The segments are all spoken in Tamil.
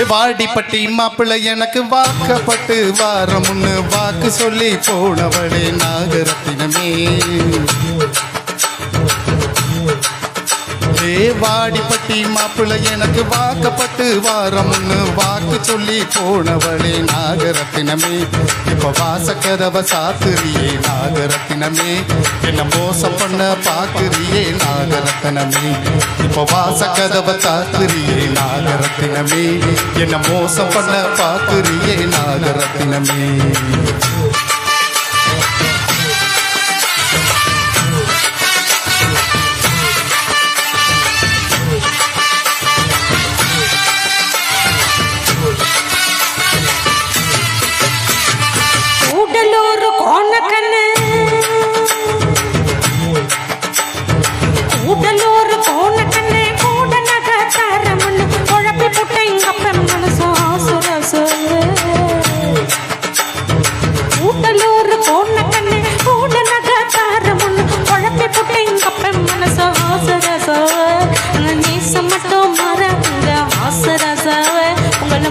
வாடிப்பட்டி மாப்பிள்ளை எனக்கு வாக்கப்பட்டு வாரமுன்னு வாக்கு சொல்லி போனவளே நாகரத்தினமே. வாடிப்பட்டி மாப்பிள்ளை எனக்கு வாக்கப்பட்டு வாரமுன்னு வாக்கு சொல்லி போனவளே நாகரத்தினமே. இப்ப வாசக்கதவ சாத்துறியே நாகரத்தினமே, என்ன மோசம் பண்ண பாக்குறியே நாகரத்தினமே. இப்ப வாசக்கதவ சாத்துறியே நாகரத்தினமே, என்ன மோசம் பண்ண பாக்குறியே நாகரத்தினமே.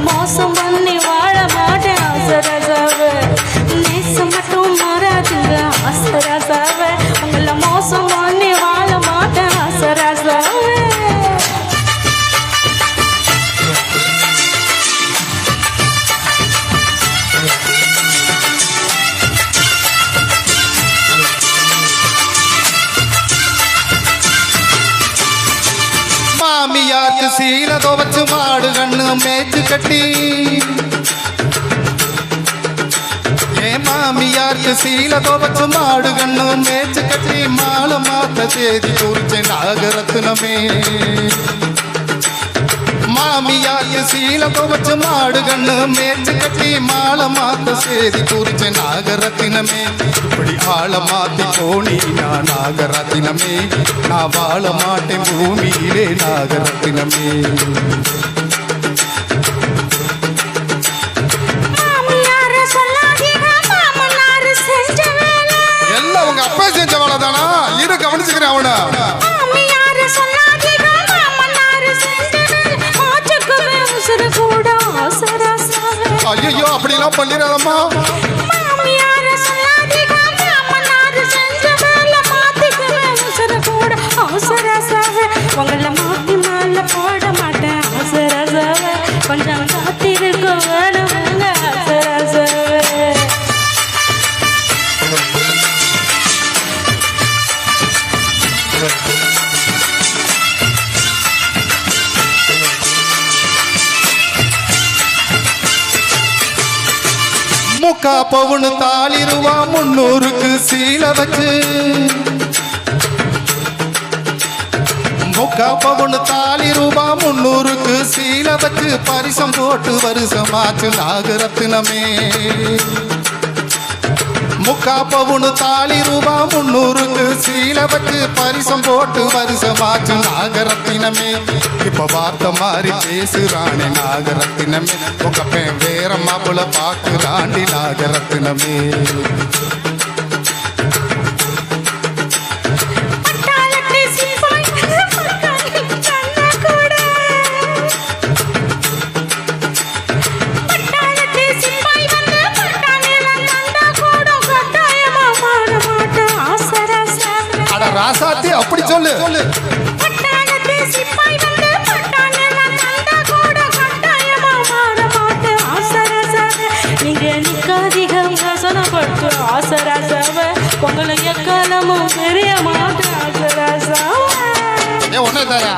மோசம் பண்ணி வாழ மாட்டேன் ஆசராசாவ, நேசம் மட்டும் மாறாதுங்க ஆசராசாவ, உங்களை மோசம் பண்ணி வாழ மாட்டேன் ஆசராசாவ. மாமியாருக்கு சீல துவச்சு மாடு கண்ணு மேய்ச்சு கட்டி, மாமியாருக்கு சீல துவச்சு மாடு கண்ணு மேய்ச்சு கட்டி மாலை மாத்த தேதி குறிச்ச நாகரத்தினமே. மாமியாருக்கு சீல துவச்சு மாடு கண்ணு மேய்ச்சு கட்டி மாலை மாத்த சேதி குறிச்ச நாகரத்தினமே. இப்படி ஆள மாத்தி போனி நான் நாகரத்தினமே, நான் வாழ மாட்டேன் பூமியிலே நாகரத்தினமே. எல்லாம் உங்க அப்பா செஞ்ச வேலை தானா? இரு கவனிச்சுக்கிறேன் அவனை. ஐயோ அப்படிலாம் பண்ணிடாதம்மா. உங்களை மாத்தி மாலை போட மாட்டேன் ஆசராசாவ, கொஞ்சம் காத்திருக்க வேணுங்க ஆசராசாவ. முக்கா பவுனு தாலி ரூபா 300க்கு சீல வச்சு, முக்கா பவுனு தாலி ரூபா 300க்கு சீல வச்சு பரிசம் போட்டு வருஷமாச்சு நாகரத்தினமே. முக்கா பவுனு தாலி ரூபா 300க்கு சீல வச்சு பரிசம் போட்டு வருஷமாச்சு நாகரத்தினமே. இப்ப வார்த்தை மாறி பேசுறானே நாகரத்தினமே, உங்க பேன் வேற மாப்பிள பாக்குறாண்டி நாகரத்தினமே. ராசாத்தி அப்படி சொல்லு. நீங்க நிக்காதிகம் ரசனப்பட்டு ஆசராசாவ, உங்களை எக்காலமும் தெரிய மாட்டேன் ஆசராசாவ. ஒண்ணு தாயா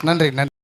நன்றி நன்றி.